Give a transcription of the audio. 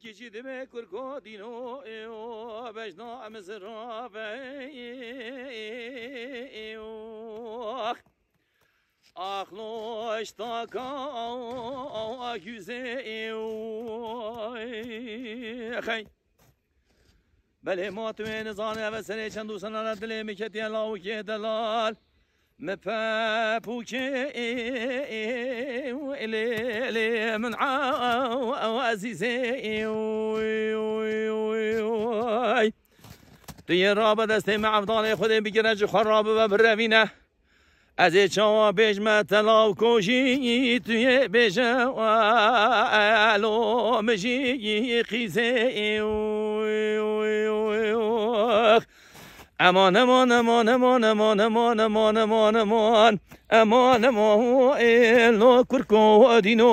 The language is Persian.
کیچی دم کرکو دینو بجنا مزرافه آخلوش تاکا yüze خی بله ما تو نزانه و سر چند دوستان را دل میکتی الله که دلال مپاپو که الی من عزیزه توی رابط دسته معبدان خود بگیرج خراب و بروینه از چاوا بجمع تلاو کوشی توی بجوالو مجی خیزه امان امان امان امان امان امان امان امان امان امان امان امان کرکو دینو